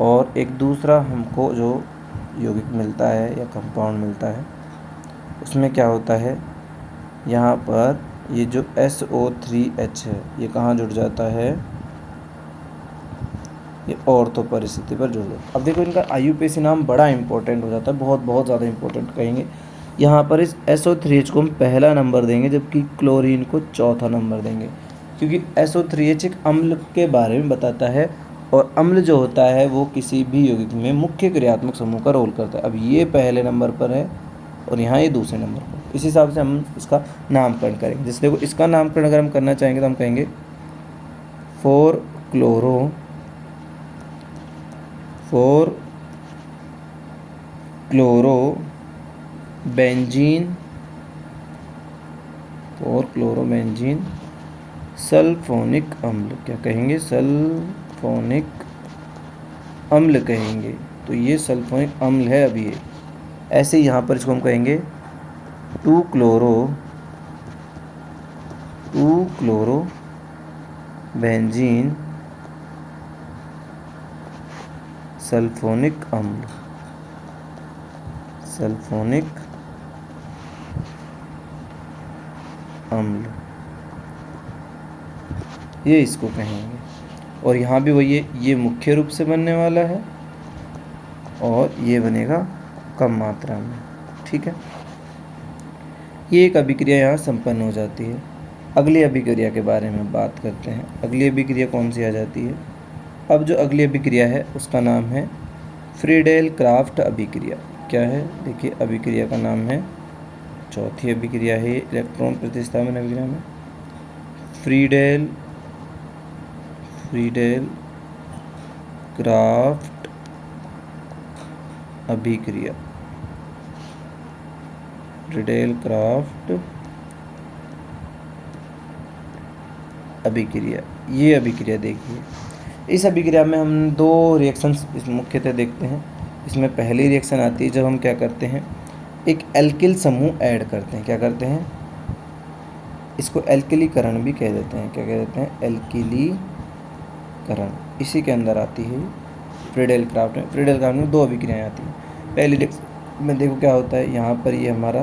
और एक दूसरा हमको जो यौगिक मिलता है या कंपाउंड मिलता है उसमें क्या होता है, यहाँ पर ये जो SO3H है ये कहाँ जुड़ जाता है? ये ऑर्थो परिस्थिति पर जुड़ जाता है। अब देखो इनका IUPAC नाम बड़ा इंपॉर्टेंट हो जाता है, बहुत बहुत ज़्यादा इंपॉर्टेंट कहेंगे। यहाँ पर इस SO3H को हम पहला नंबर देंगे जबकि क्लोरीन को चौथा नंबर देंगे, क्योंकि SO3H एक अम्ल के बारे में बताता है और अम्ल जो होता है वो किसी भी यौगिक में मुख्य क्रियात्मक समूह का रोल करता है। अब ये पहले नंबर पर है और यहाँ ये दूसरे नंबर पर। इस हिसाब से हम इसका नामकरण करेंगे। जैसे देखो इसका नामकरण अगर हम करना चाहेंगे तो हम कहेंगे 4 क्लोरो बेंजीन सल्फोनिक अम्ल। क्या कहेंगे? सल्फोनिक अम्ल कहेंगे। तो ये सल्फोनिक अम्ल है। अभी ये ऐसे ही यहाँ पर इसको हम कहेंगे 2 क्लोरो बेंजीन सल्फोनिक अम्ल, ये इसको कहेंगे। और यहाँ भी वही है, ये मुख्य रूप से बनने वाला है और ये बनेगा कम मात्रा में। ठीक है, ये एक अभिक्रिया यहाँ संपन्न हो जाती है। अगली अभिक्रिया के बारे में बात करते हैं। अगली अभिक्रिया कौन सी आ जाती है? अब जो अगली अभिक्रिया है उसका नाम है फ्रीडेल क्राफ्ट अभिक्रिया। क्या है? देखिए अभिक्रिया का नाम है, चौथी अभिक्रिया है इलेक्ट्रॉन प्रतिस्थापन अभिक्रिया में, फ्रीडेल क्राफ्ट अभिक्रिया। फ्रीडेल क्राफ्ट अभिक्रिया, ये अभिक्रिया देखिए। इस अभिक्रिया में हम दो रिएक्शंस मुख्यतः देखते हैं। इसमें पहली रिएक्शन आती है जब हम क्या करते हैं, एक एल्किल समूह ऐड करते हैं। क्या करते हैं? इसको एल्किलीकरण भी कह देते हैं। क्या कह देते हैं? एल्किलीकरण। इसी के अंदर आती है फ्रीडेल क्राफ्ट में। फ्रीडेल क्राफ्ट में दो अभिक्रियाएँ आती हैं। पहली रिएक्शन में देखो क्या होता है, यहाँ पर ये हमारा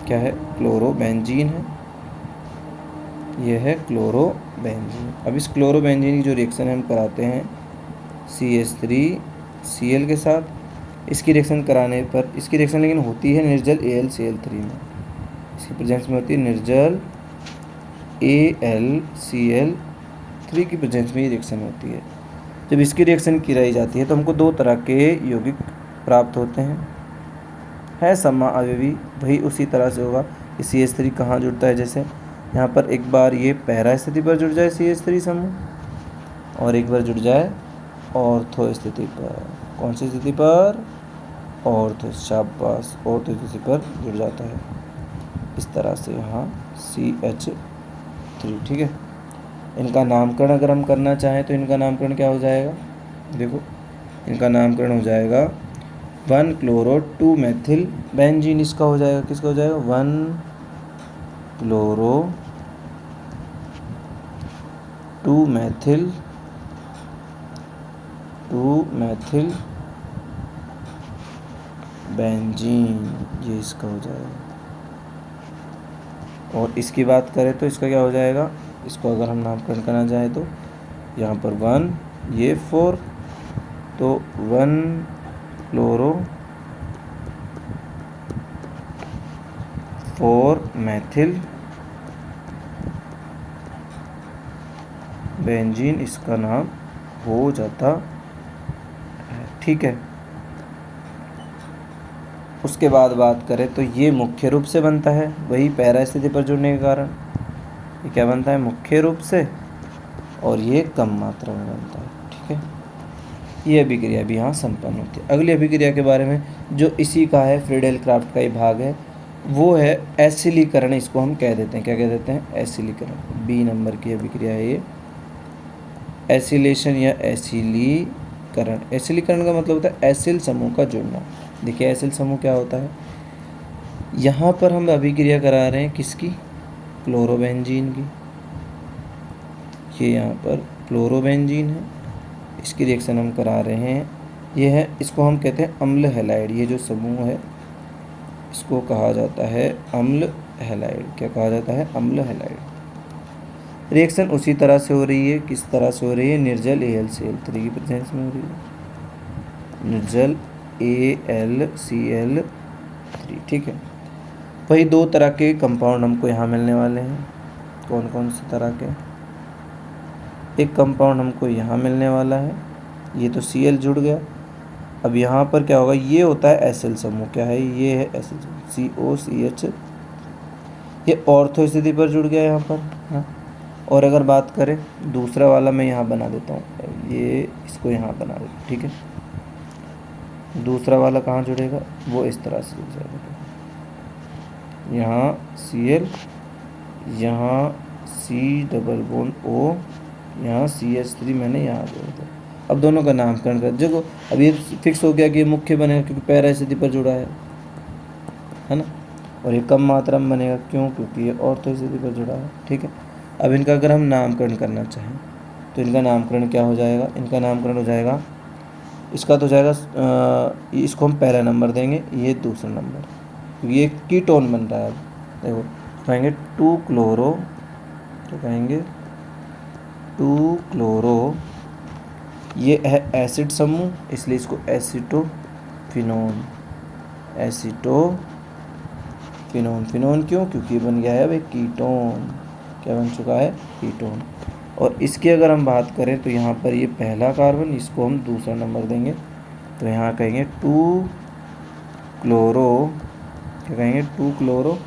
क्या है? क्लोरोबेंजीन है। यह है क्लोरोबेंजीन। अब इस क्लोरोबेंजीन की जो रिएक्शन हम कराते हैं CH3Cl के साथ, इसकी रिएक्शन कराने पर, इसकी रिएक्शन लेकिन होती है निर्जल AlCl3 में। इसकी प्रेजेंस में होती है निर्जल AlCl3 की प्रेजेंस में ये रिएक्शन होती है। जब इसकी रिएक्शन कराई जाती है तो हमको दो तरह के यौगिक प्राप्त होते हैं। है समाअवयवी, वही उसी तरह से होगा। CH3 कहाँ जुड़ता है? जैसे यहाँ पर एक बार ये पैरा स्थिति पर जुड़ जाए CH3 समूह और एक बार जुड़ जाए ऑर्थो स्थिति पर। कौन सी स्थिति पर? ऑर्थो। शाबाश, ऑर्थो स्थिति पर जुड़ जाता है इस तरह से यहाँ CH3। ठीक है, इनका नामकरण अगर हम करना चाहें तो इनका नामकरण क्या हो जाएगा? देखो इनका नामकरण हो जाएगा 1 क्लोरो 2 मेथिल बेंजीन। इसका हो जाएगा, किसका हो जाएगा? 1 क्लोरो 2 मेथिल बेंजीन, ये इसका हो जाएगा। और इसकी बात करें तो इसका क्या हो जाएगा? इसको अगर हम नामकरण करना चाहें तो यहाँ पर 1, ये 4, तो 1 क्लोरो 4 मेथिल बेंजीन इसका नाम हो जाता है। ठीक है, उसके बाद बात करें तो ये मुख्य रूप से बनता है, वही पैरा स्थिति पर जुड़ने के कारण ये क्या बनता है? मुख्य रूप से, और ये कम मात्रा में बनता है। ठीक है, ये अभिक्रिया भी यहाँ संपन्न होती है। अगली अभिक्रिया के बारे में जो इसी का है, फ्रीडेल क्राफ्ट का ही भाग है, वो है एसिलीकरण। इसको हम कह देते हैं, क्या कह देते हैं? एसिलीकरण। B नंबर की अभिक्रिया है ये, एसिलेशन या एसिलीकरण। एसिलीकरण का मतलब होता है एसिल समूह का जुड़ना। देखिए एसिल समूह क्या होता है? यहाँ पर हम अभिक्रिया करा रहे हैं किसकी, क्लोरोबेंजीन की। ये यहाँ पर क्लोरोबेंजीन है, इसकी रिएक्शन हम करा रहे हैं। ये है, इसको हम कहते हैं अम्ल हैलाइड। ये जो समूह है इसको कहा जाता है अम्ल हैलाइड। क्या कहा जाता है, अम्ल हैलाइड। रिएक्शन उसी तरह से हो रही है, किस तरह से हो रही है, निर्जल AlCl3 की प्रेजेंस में हो रही है, निर्जल AlCl3। ठीक है, वही दो तरह के कंपाउंड हमको यहाँ मिलने वाले हैं। कौन कौन से तरह के, एक कंपाउंड हमको यहाँ मिलने वाला है, ये तो Cl जुड़ गया। अब यहाँ पर क्या होगा, ये होता है एसिल समूह। क्या है, ये है एसिल COCH, ये ऑर्थो स्थिति पर जुड़ गया यहाँ पर। हाँ, और अगर बात करें दूसरा वाला, मैं यहाँ बना देता हूँ, ये इसको यहाँ बना देता हूँ। ठीक है, दूसरा वाला कहाँ जुड़ेगा, वो इस तरह से जुड़ जाएगा। यहाँ Cl, यहाँ C+O, यहाँ CH3 मैंने यहाँ जोड़ दिया। अब दोनों का नामकरण कर देखो, अब ये फिक्स हो गया कि ये मुख्य बनेगा क्योंकि पैरा स्थिति पर जुड़ा है ना। और ये कम मात्रा में बनेगा, क्यों, क्योंकि ये ऑर्थो स्थिति पर जुड़ा है। ठीक है, अब इनका अगर हम नामकरण करना चाहें तो इनका नामकरण क्या हो जाएगा, इनका नामकरण हो जाएगा, इसका तो जाएगा, इसको हम पहला नंबर देंगे, ये दूसरा नंबर, क्योंकि ये कीटोन बन रहा है। अब देखो कहेंगे 2-क्लोरो, तो कहेंगे 2-क्लोरो, ये है एसिड समूह, इसलिए इसको एसीटोफिनोन। एसीटोफिनोन, फिनोन क्यों, क्योंकि ये बन गया है भाई कीटोन। क्या बन चुका है, कीटोन। और इसकी अगर हम बात करें तो यहाँ पर ये पहला कार्बन, इसको हम दूसरा नंबर देंगे, तो यहाँ कहेंगे 2-क्लोरो, क्या कहेंगे 2-क्लोरो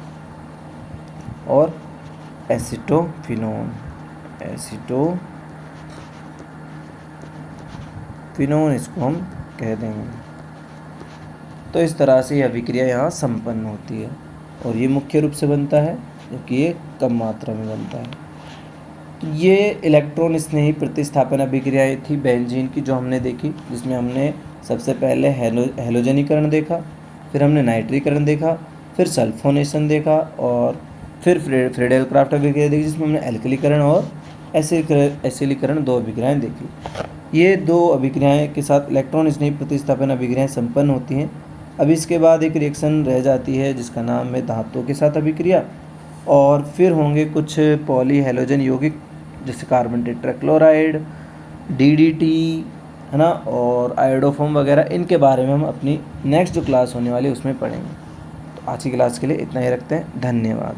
और एसीटोफिनोन। एसीटोफिनोन इसको हम कह देंगे। तो इस तरह से यह अभिक्रिया यहाँ संपन्न होती है, और ये मुख्य रूप से बनता है जबकि ये कम मात्रा में बनता है। तो ये इलेक्ट्रॉन स्नेही प्रतिस्थापन अभिक्रियाएँ थी बेंजीन की, जो हमने देखी, जिसमें हमने सबसे पहले हैलोजनीकरण देखा, फिर हमने नाइट्रीकरण देखा, फिर सल्फोनेशन देखा, और फिर फ्रीडेल क्राफ्ट अभिक्रिया देखी, जिसमें हमने एल्कलीकरण और एसिलीकरण दो अभिक्रियाएँ देखी। ये दो अभिक्रियाएँ के साथ इलेक्ट्रॉन स्नेही प्रतिस्थापन अभिक्रियाएँ संपन्न होती हैं। अब इसके बाद एक रिएक्शन रह जाती है जिसका नाम है धातुओं के साथ अभिक्रिया, और फिर होंगे कुछ पॉली हैलोजन यौगिक, जैसे कार्बन टेट्राक्लोराइड, DDT, है ना, और आयोडोफॉर्म वगैरह। इनके बारे में हम अपनी नेक्स्ट जो क्लास होने वाली है उसमें पढ़ेंगे। तो आज की क्लास के लिए इतना ही रखते हैं, धन्यवाद।